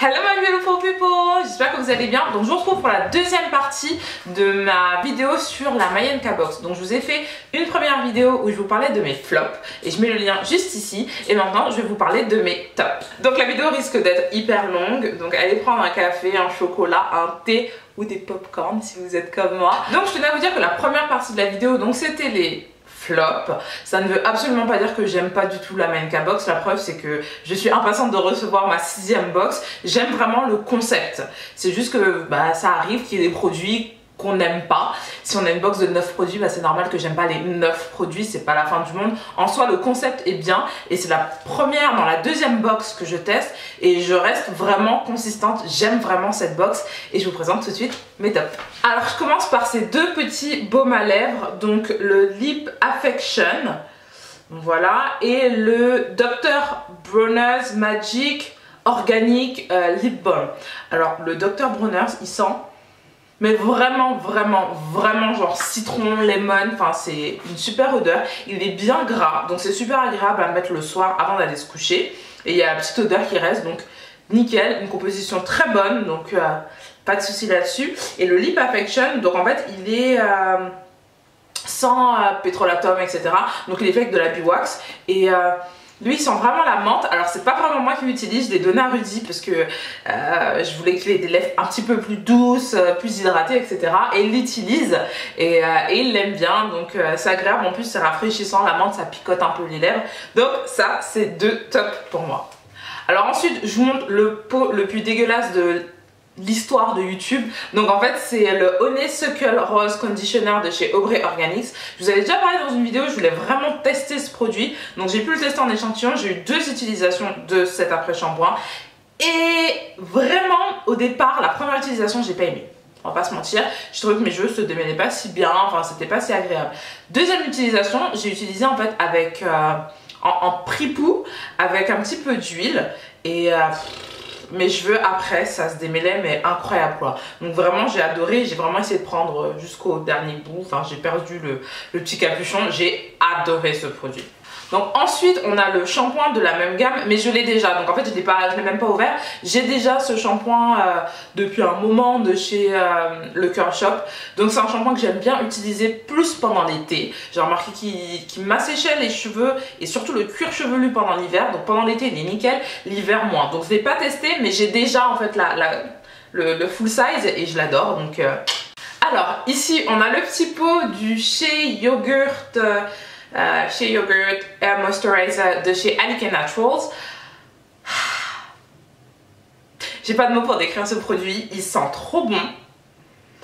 Hello my beautiful people, j'espère que vous allez bien. Donc je vous retrouve pour la deuxième partie de ma vidéo sur la Mayenka Box. Donc je vous ai fait une première vidéo où je vous parlais de mes flops et je mets le lien juste ici. Et maintenant je vais vous parler de mes tops. Donc la vidéo risque d'être hyper longue, donc allez prendre un café, un chocolat, un thé ou des popcorn si vous êtes comme moi. Donc je tenais à vous dire que la première partie de la vidéo, donc c'était les flop. Ça ne veut absolument pas dire que j'aime pas du tout la Mayenka Box. La preuve c'est que je suis impatiente de recevoir ma 6e box. J'aime vraiment le concept. C'est juste que ça arrive qu'il y ait des produits qu'on n'aime pas. Si on a une box de 9 produits, c'est normal que j'aime pas les 9 produits, c'est pas la fin du monde. En soi, le concept est bien et c'est la première dans la deuxième box que je teste et je reste vraiment consistante. J'aime vraiment cette box et je vous présente tout de suite mes tops. Alors, je commence par ces deux petits baumes à lèvres, donc le Lip Affection, voilà, et le Dr. Bronner's Magic Organic Lip Balm. Alors, le Dr. Bronner's, il sent mais vraiment genre citron, lemon, enfin c'est une super odeur. Il est bien gras, donc c'est super agréable à mettre le soir avant d'aller se coucher. Et il y a la petite odeur qui reste, donc nickel, une composition très bonne, donc pas de souci là-dessus. Et le Lip Affection, donc en fait il est sans pétrolatum, etc. Donc il est fait avec de la Beeswax et lui il sent vraiment la menthe. Alors c'est pas vraiment moi qui l'utilise, je l'ai donné à Rudy parce que je voulais qu'il ait des lèvres un petit peu plus douces, plus hydratées, etc. Et il l'utilise et il l'aime bien, donc c'est agréable, en plus c'est rafraîchissant, la menthe ça picote un peu les lèvres. Donc ça c'est deux tops pour moi. Alors ensuite je vous montre le pot le plus dégueulasse de l'histoire de YouTube. Donc en fait c'est le Honeysuckle Rose Conditioner de chez Aubrey Organics. Je vous avais déjà parlé dans une vidéo, je voulais vraiment tester ce produit, donc j'ai pu le tester en échantillon. J'ai eu 2 utilisations de cet après-shampoing et vraiment au départ la première utilisation j'ai pas aimé, on va pas se mentir, je trouvais que mes cheveux se démêlaient pas si bien, enfin c'était pas si agréable. Deuxième utilisation, j'ai utilisé en fait avec en pripou avec un petit peu d'huile et mes cheveux après ça se démêlait mais incroyable quoi. Donc vraiment j'ai adoré, j'ai vraiment essayé de prendre jusqu'au dernier bout, enfin j'ai perdu le petit capuchon, j'ai adoré ce produit. Donc ensuite on a le shampoing de la même gamme, mais je l'ai déjà, donc en fait je l'ai même pas ouvert. J'ai déjà ce shampoing depuis un moment de chez le Curl Shop. Donc c'est un shampoing que j'aime bien utiliser plus pendant l'été. J'ai remarqué qu'il m'asséchait les cheveux et surtout le cuir chevelu pendant l'hiver. Donc pendant l'été il est nickel, l'hiver moins. Donc je l'ai pas testé mais j'ai déjà en fait le full size et je l'adore. Donc alors ici on a le petit pot du Shea Yogurt Air Moisturizer de chez Alika Naturals. J'ai pas de mots pour décrire ce produit, il sent trop bon.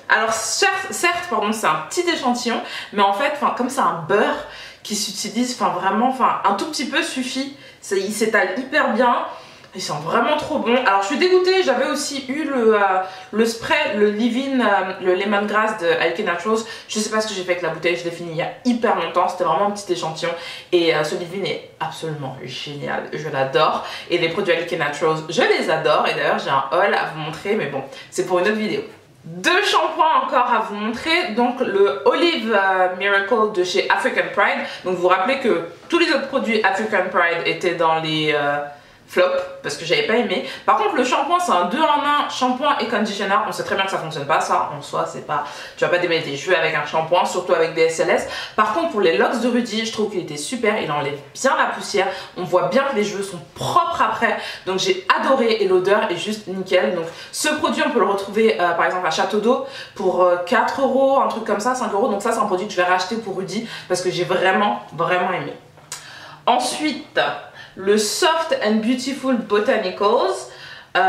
Alors certes pardon, c'est un petit échantillon, mais en fait comme c'est un beurre qui s'utilise, vraiment un tout petit peu suffit. Il s'étale hyper bien. Ils sont vraiment trop bons. Alors je suis dégoûtée, j'avais aussi eu le spray, le leave-in, le lemongrass de Alika Naturals. Je sais pas ce que j'ai fait avec la bouteille, je l'ai fini il y a hyper longtemps, c'était vraiment un petit échantillon. Et ce leave-in est absolument génial, je l'adore. Et les produits Alika Naturals, je les adore. Et d'ailleurs j'ai un haul à vous montrer, mais bon, c'est pour une autre vidéo. 2 shampoings encore à vous montrer, donc le Olive Miracle de chez African Pride. Donc vous vous rappelez que tous les autres produits African Pride étaient dans les flop parce que j'avais pas aimé. Par contre le shampoing c'est un 2 en 1, shampoing et conditioner. On sait très bien que ça fonctionne pas, ça en soi c'est pas, tu vas pas démêler tes cheveux avec un shampoing, surtout avec des SLS. Par contre pour les locks de Rudy je trouve qu'il était super, il enlève bien la poussière, on voit bien que les cheveux sont propres après, donc j'ai adoré et l'odeur est juste nickel. Donc ce produit on peut le retrouver par exemple à Château d'Eau pour 4 €, un truc comme ça, 5 €. Donc ça c'est un produit que je vais racheter pour Rudy parce que j'ai vraiment aimé. Ensuite le Soft and Beautiful Botanicals,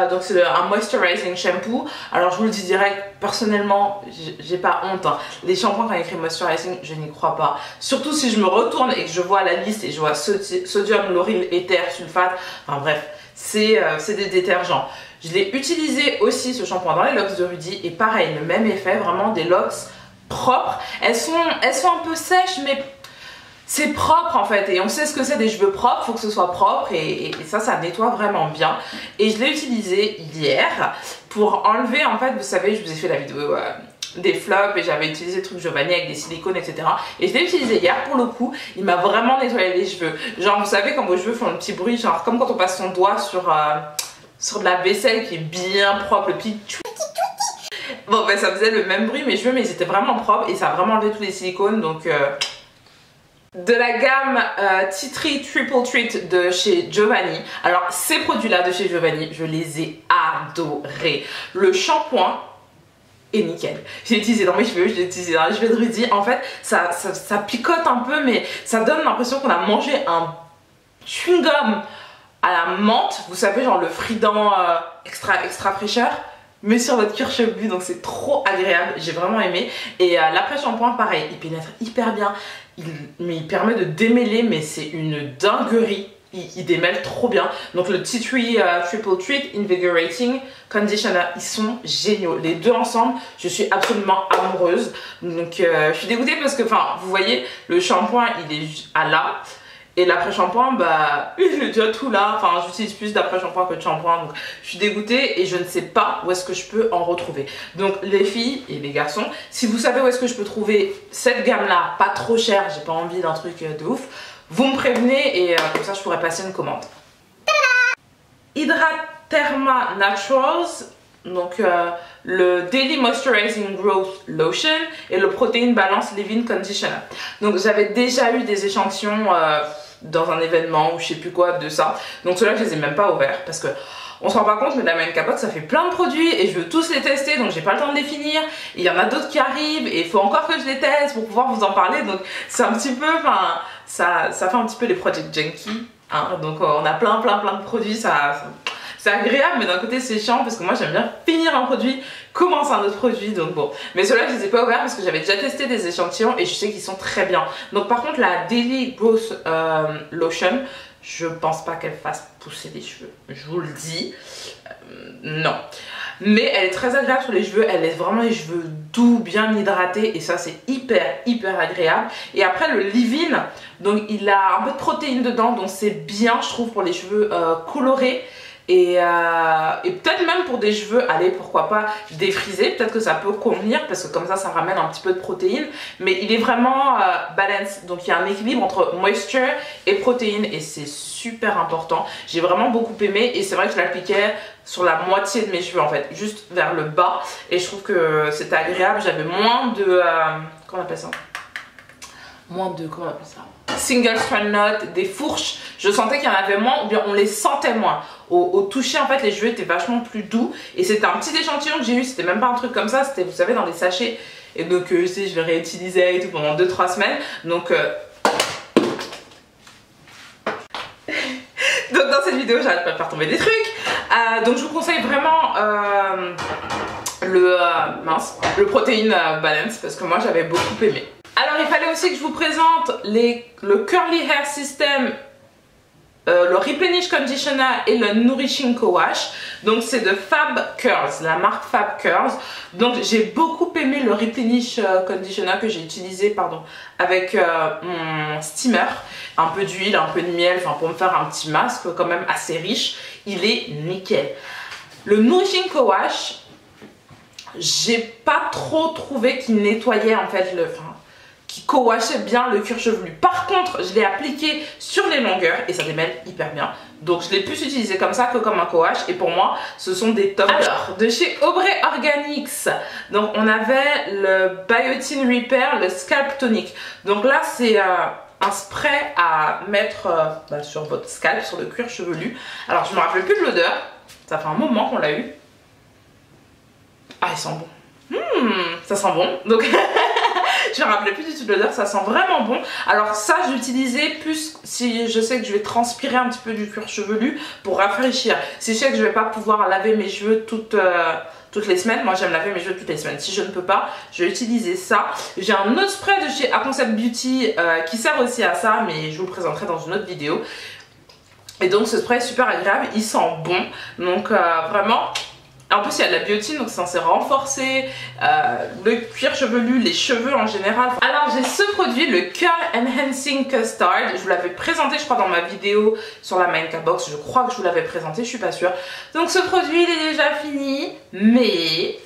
donc c'est un moisturizing shampoo. Alors je vous le dis direct, personnellement j'ai pas honte hein. Les shampoings quand il y a écrit moisturizing je n'y crois pas, surtout si je me retourne et que je vois la liste et je vois sodium lauryl éther sulfate, enfin bref c'est des détergents. Je l'ai utilisé aussi ce shampoing dans les locks de Rudy et pareil le même effet, vraiment des locks propres. Elles sont un peu sèches mais c'est propre en fait, et on sait ce que c'est des cheveux propres, faut que ce soit propre et ça nettoie vraiment bien. Et je l'ai utilisé hier pour enlever en fait, vous savez je vous ai fait la vidéo des flops et j'avais utilisé le truc Giovanni avec des silicones etc. Et je l'ai utilisé hier pour le coup, il m'a vraiment nettoyé les cheveux. Genre vous savez quand vos cheveux font un petit bruit, genre comme quand on passe son doigt sur sur de la vaisselle qui est bien propre, le petit. Bon ben ça faisait le même bruit mes cheveux, mais ils étaient vraiment propres et ça a vraiment enlevé tous les silicones. Donc de la gamme Tea Tree Triple Treat de chez Giovanni. Alors ces produits là de chez Giovanni, je les ai adorés. Le shampoing est nickel. J'ai utilisé dans mes cheveux, j'ai utilisé dans les cheveux de Rudy. En fait ça picote un peu, mais ça donne l'impression qu'on a mangé un chewing-gum à la menthe. Vous savez, genre le Frident extra fraîcheur, mais sur votre cuir chevelu, donc c'est trop agréable, j'ai vraiment aimé. Et l'après-shampoing pareil, il pénètre hyper bien, mais il permet de démêler, mais c'est une dinguerie, il démêle trop bien. Donc le Tea Tree Triple Treat Invigorating Conditioner, ils sont géniaux, les deux ensemble, je suis absolument amoureuse. Donc je suis dégoûtée parce que, enfin, vous voyez, le shampoing il est à là. Et l'après-shampoing, bah, j'ai déjà tout là. Enfin, j'utilise plus d'après-shampoing que de shampoing. Donc, je suis dégoûtée et je ne sais pas où est-ce que je peux en retrouver. Donc, les filles et les garçons, si vous savez où est-ce que je peux trouver cette gamme-là, pas trop chère, j'ai pas envie d'un truc de ouf, vous me prévenez et comme ça, je pourrais passer une commande. Hydraterma Naturals. Donc le Daily Moisturizing Growth Lotion et le Protein Balance Leave-In Conditioner. Donc j'avais déjà eu des échantillons dans un événement ou je sais plus quoi de ça. Donc ceux-là je les ai même pas ouverts parce que on se rend pas compte, mais la Mayan Cabox ça fait plein de produits et je veux tous les tester, donc j'ai pas le temps de les finir. Il y en a d'autres qui arrivent et il faut encore que je les teste pour pouvoir vous en parler. Donc c'est un petit peu, enfin ça fait un petit peu les Project Junkie, hein. Donc on a plein de produits, c'est agréable, mais d'un côté c'est chiant parce que moi j'aime bien finir un produit, commencer un autre produit, donc bon. Mais ceux-là je les ai pas ouverts parce que j'avais déjà testé des échantillons et je sais qu'ils sont très bien. Donc par contre la Daily Growth Lotion, je pense pas qu'elle fasse pousser les cheveux, je vous le dis, non. Mais elle est très agréable sur les cheveux, elle laisse vraiment les cheveux doux, bien hydratés et ça c'est hyper agréable. Et après le leave-in, donc il a un peu de protéines dedans, donc c'est bien je trouve pour les cheveux colorés. Et peut-être même pour des cheveux, allez pourquoi pas défrisés, peut-être que ça peut convenir parce que comme ça ramène un petit peu de protéines. Mais il est vraiment balance, donc il y a un équilibre entre moisture et protéines et c'est super important. J'ai vraiment beaucoup aimé et c'est vrai que je l'appliquais sur la moitié de mes cheveux en fait, juste vers le bas. Et je trouve que c'était agréable, j'avais moins de... comment on appelle ça? Comment on appelle ça? Single strand knot, des fourches, je sentais qu'il y en avait moins ou bien on les sentait moins. Au toucher en fait les cheveux étaient vachement plus doux et c'était un petit échantillon que j'ai eu, c'était même pas un truc comme ça, c'était vous savez dans les sachets et donc je sais je vais réutiliser et tout pendant 2-3 semaines donc donc dans cette vidéo j'arrête pas de faire tomber des trucs donc je vous conseille vraiment le protéine balance parce que moi j'avais beaucoup aimé. Alors il fallait aussi que je vous présente le Curly Hair System, le Replenish Conditioner et le Nourishing Co-Wash. Donc c'est de Fab Curls, la marque Fab Curls. Donc j'ai beaucoup aimé le Replenish Conditioner que j'ai utilisé avec mon steamer. Un peu d'huile, un peu de miel, enfin pour me faire un petit masque quand même assez riche. Il est nickel. Le Nourishing Co-Wash, j'ai pas trop trouvé qu'il nettoyait en fait qui co-washait bien le cuir chevelu. Par contre, je l'ai appliqué sur les longueurs et ça démêle hyper bien. Donc je l'ai plus utilisé comme ça que comme un co-wash et pour moi, ce sont des tops. Alors, de chez Aubrey Organics, donc on avait le Biotin Repair, le Scalp Tonic. Donc là, c'est un spray à mettre sur votre scalp, sur le cuir chevelu. Alors, je me rappelle plus de l'odeur. Ça fait un moment qu'on l'a eu. Ah, il sent bon. Ça sent bon. Donc... je ne me rappelais plus du tout de l'odeur, ça sent vraiment bon. Alors ça je l'utilisais plus si je sais que je vais transpirer un petit peu du cuir chevelu pour rafraîchir. Si je sais que je ne vais pas pouvoir laver mes cheveux toutes les semaines, moi j'aime laver mes cheveux toutes les semaines. Si je ne peux pas, je vais utiliser ça. J'ai un autre spray de chez A Concept Beauty qui sert aussi à ça, mais je vous le présenterai dans une autre vidéo. Et donc ce spray est super agréable, il sent bon. Donc vraiment... En plus il y a de la biotine donc c'est censé renforcer le cuir chevelu, les cheveux en général. Alors j'ai ce produit, le Curl Enhancing Custard. Je vous l'avais présenté je crois dans ma vidéo sur la Mayan Cabox. Je crois que je vous l'avais présenté, je suis pas sûre. Donc ce produit il est déjà fini. Mais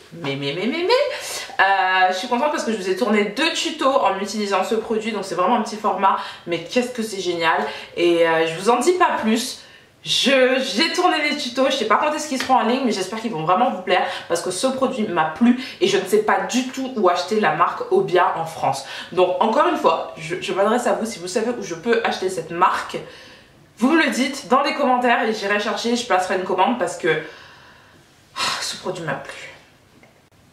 je suis contente parce que je vous ai tourné 2 tutos en utilisant ce produit. Donc c'est vraiment un petit format mais qu'est-ce que c'est génial. Et je vous en dis pas plus. J'ai tourné les tutos, je sais pas quand est-ce qu'ils seront en ligne, mais j'espère qu'ils vont vraiment vous plaire parce que ce produit m'a plu et je ne sais pas du tout où acheter la marque Obia en France. Donc encore une fois, je m'adresse à vous, si vous savez où je peux acheter cette marque, vous me le dites dans les commentaires et j'irai chercher, je passerai une commande parce que ce produit m'a plu.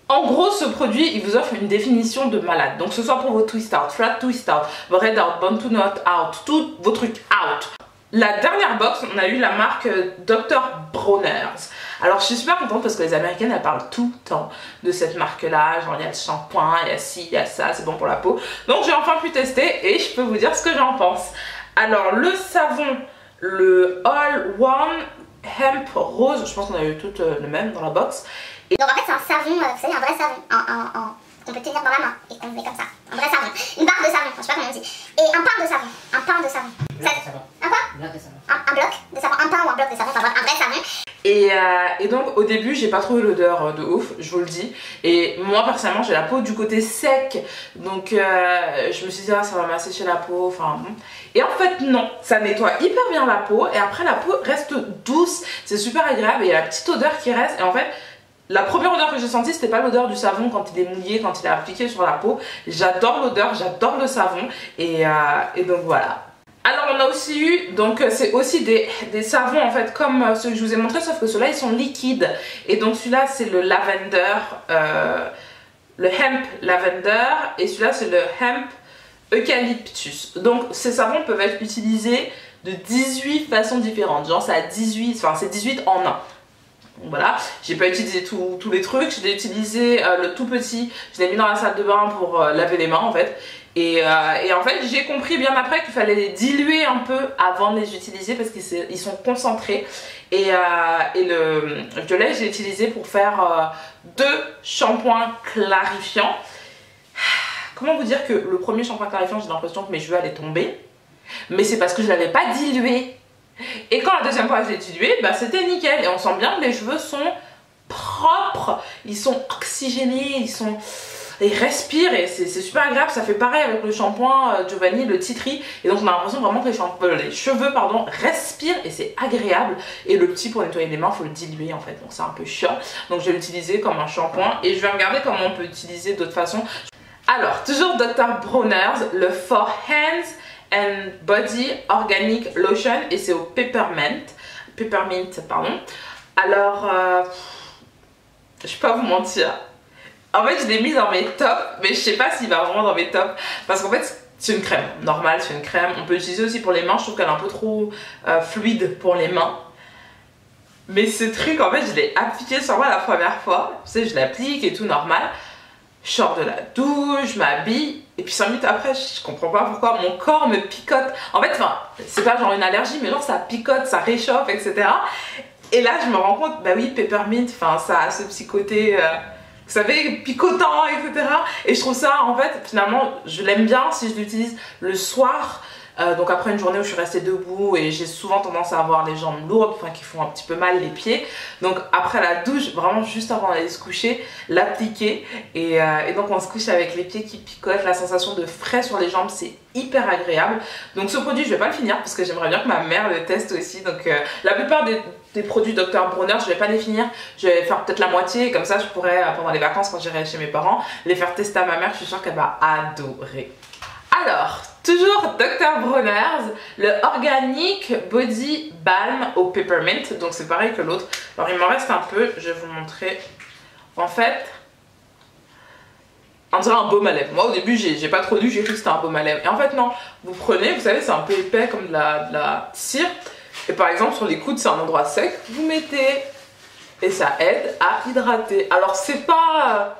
En gros, ce produit, il vous offre une définition de malade. Donc, que ce soit pour vos twist out, flat twist out, vos red out, bone to knot out, tous vos trucs out. La dernière box, on a eu la marque Dr. Bronner's. Alors, je suis super contente parce que les Américaines, elles parlent tout le temps de cette marque-là. Genre, il y a le shampoing, il y a ci, il y a ça, c'est bon pour la peau. Donc, j'ai enfin pu tester et je peux vous dire ce que j'en pense. Alors, le savon, le All One Hemp Rose, je pense qu'on a eu toutes le même dans la box. Et donc en fait c'est un savon, vous savez, un vrai savon, qu'on peut tenir dans la main et qu'on met comme ça. Un vrai savon, une barre de savon, je sais pas comment on dit. Et un pain de savon, un pain de savon. Bloc de savon. Un quoi? Bloc de savon. Un bloc de savon, un pain ou un bloc de savon, enfin bref, un vrai savon. Et donc au début j'ai pas trouvé l'odeur de ouf, je vous le dis. Et moi personnellement j'ai la peau du côté sec, donc je me suis dit ah ça va m'assécher la peau, enfin bon. Et en fait non, ça nettoie hyper bien la peau et après la peau reste douce, c'est super agréable et il y a la petite odeur qui reste. Et en fait la première odeur que j'ai sentie, c'était pas l'odeur du savon quand il est mouillé, quand il est appliqué sur la peau. J'adore l'odeur, j'adore le savon et donc voilà. Alors on a aussi eu, donc c'est aussi des savons en fait comme ceux que je vous ai montré, sauf que ceux-là ils sont liquides. Et donc celui-là c'est le lavender, le hemp lavender et celui-là c'est le hemp eucalyptus. Donc ces savons peuvent être utilisés de 18 façons différentes, genre ça a 18, enfin c'est 18 en un. Voilà, j'ai pas utilisé tous les trucs, je l'ai utilisé le tout petit, je l'ai mis dans la salle de bain pour laver les mains en fait. Et en fait j'ai compris bien après qu'il fallait les diluer un peu avant de les utiliser parce qu'ils sont concentrés. Et le violet j'ai utilisé pour faire 2 shampoings clarifiants. Comment vous dire que le premier shampoing clarifiant j'ai l'impression que mes cheveux allaient tomber, mais c'est parce que je l'avais pas dilué. Et quand la deuxième fois je l'ai dilué, bah c'était nickel et on sent bien que les cheveux sont propres, ils sont oxygénés, ils respirent et c'est super agréable. Ça fait pareil avec le shampoing Giovanni, le tea tree, et donc on a l'impression vraiment que les cheveux respirent et c'est agréable. Et le petit pour nettoyer les mains, il faut le diluer en fait, donc c'est un peu chiant. Donc je vais l'utiliser comme un shampoing et je vais regarder comment on peut l'utiliser d'autres façons. Alors toujours Dr. Bronner's, le For Hands and Body Organic Lotion et c'est au peppermint pardon. Alors je vais pas vous mentir, en fait je l'ai mis dans mes tops mais je sais pas s'il va vraiment dans mes tops parce qu'en fait c'est une crème normale, c'est une crème, on peut l'utiliser aussi pour les mains, je trouve qu'elle est un peu trop fluide pour les mains. Mais ce truc en fait je l'ai appliqué sur moi la première fois, tu sais je l'applique et tout normal. Je sors de la douche, je m'habille et puis 5 minutes après, je comprends pas pourquoi mon corps me picote. En fait, enfin, c'est pas genre une allergie, mais genre ça picote, ça réchauffe, etc. Et là, je me rends compte, bah oui, peppermint, enfin, ça a ce petit côté, vous savez, picotant, etc. Et je trouve ça, en fait, finalement, je l'aime bien si je l'utilise le soir. Donc après une journée où je suis restée debout et j'ai souvent tendance à avoir les jambes lourdes, enfin qui font un petit peu mal les pieds. Donc après la douche, vraiment juste avant d'aller se coucher, l'appliquer et donc on se couche avec les pieds qui picotent, la sensation de frais sur les jambes c'est hyper agréable. Donc ce produit je vais pas le finir parce que j'aimerais bien que ma mère le teste aussi. Donc la plupart des produits Dr. Bronner's je vais pas les finir, je vais faire peut-être la moitié et comme ça je pourrais pendant les vacances quand j'irai chez mes parents les faire tester à ma mère, je suis sûre qu'elle va adorer. Alors, toujours Dr. Bronner's, le Organic Body Balm au Peppermint. Donc c'est pareil que l'autre. Alors il m'en reste un peu, je vais vous montrer. En fait, on dirait un baume à lèvres. Moi au début j'ai pas trop lu, j'ai cru que c'était un baume à lèvres. Et en fait non, vous prenez, vous savez c'est un peu épais comme de la cire. Et par exemple sur les coudes c'est un endroit sec, vous mettez et ça aide à hydrater. Alors c'est pas...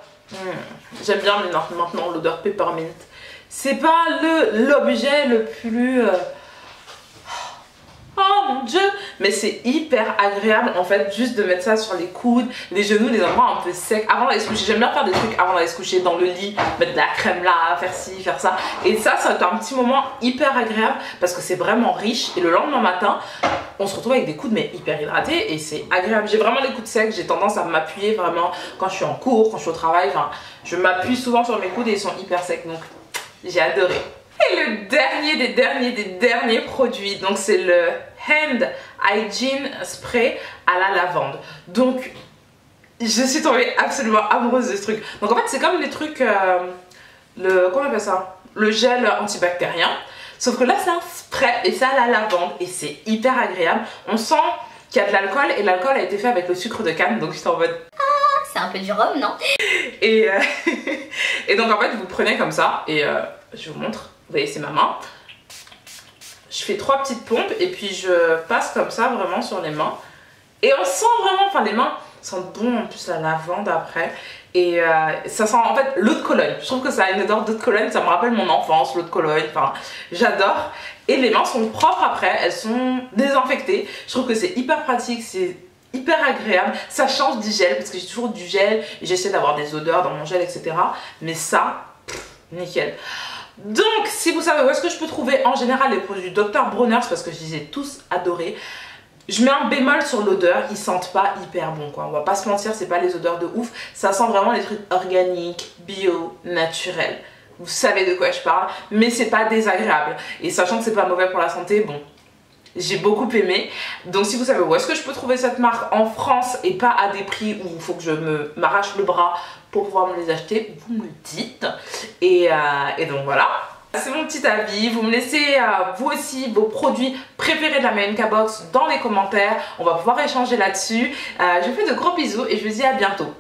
j'aime bien maintenant l'odeur Peppermint. C'est pas l'objet le plus... Oh mon dieu! Mais c'est hyper agréable en fait juste de mettre ça sur les coudes, les genoux, les endroits un peu secs avant d'aller se coucher. J'aime bien faire des trucs avant d'aller se coucher dans le lit, mettre de la crème là, faire ci, faire ça. Et ça va être un petit moment hyper agréable parce que c'est vraiment riche et le lendemain matin, on se retrouve avec des coudes mais hyper hydratés et c'est agréable. J'ai vraiment les coudes secs, j'ai tendance à m'appuyer vraiment quand je suis en cours, quand je suis au travail. Enfin, je m'appuie souvent sur mes coudes et ils sont hyper secs donc j'ai adoré. Et le dernier des derniers produits, donc c'est le Hand Hygiene Spray à la lavande. Donc je suis tombée absolument amoureuse de ce truc. Donc en fait c'est comme les trucs, comment on appelle ça, le gel antibactérien. Sauf que là c'est un spray et c'est à la lavande et c'est hyper agréable. On sent qu'il y a de l'alcool et l'alcool a été fait avec le sucre de canne, donc j'étais en mode... Ah, c'est un peu du rhum, non? Et donc en fait vous prenez comme ça et je vous montre, vous voyez c'est ma main. Je fais 3 petites pompes et puis je passe comme ça vraiment sur les mains. Et on sent vraiment, enfin les mains sentent bon en plus la lavande après. Et ça sent en fait l'eau de Cologne. Je trouve que ça a une odeur d'eau de Cologne, ça me rappelle mon enfance, l'eau de Cologne, enfin j'adore. Et les mains sont propres après, elles sont désinfectées. Je trouve que c'est hyper pratique, c'est hyper agréable. Ça change du gel parce que j'ai toujours du gel et j'essaie d'avoir des odeurs dans mon gel, etc. Mais ça, nickel. Donc si vous savez où est-ce que je peux trouver en général les produits Dr. Bronner's parce que je les ai tous adorés. Je mets un bémol sur l'odeur, ils sentent pas hyper bon quoi, on va pas se mentir, c'est pas les odeurs de ouf, ça sent vraiment les trucs organiques, bio, naturels. Vous savez de quoi je parle, mais c'est pas désagréable. Et sachant que c'est pas mauvais pour la santé, bon, j'ai beaucoup aimé. Donc si vous savez où est-ce que je peux trouver cette marque en France et pas à des prix où il faut que je m'arrache le bras pour pouvoir me les acheter, vous me le dites. Et donc voilà. C'est mon petit avis, vous me laissez vous aussi vos produits préférés de la Mayenka Box dans les commentaires, on va pouvoir échanger là-dessus. Je vous fais de gros bisous et je vous dis à bientôt.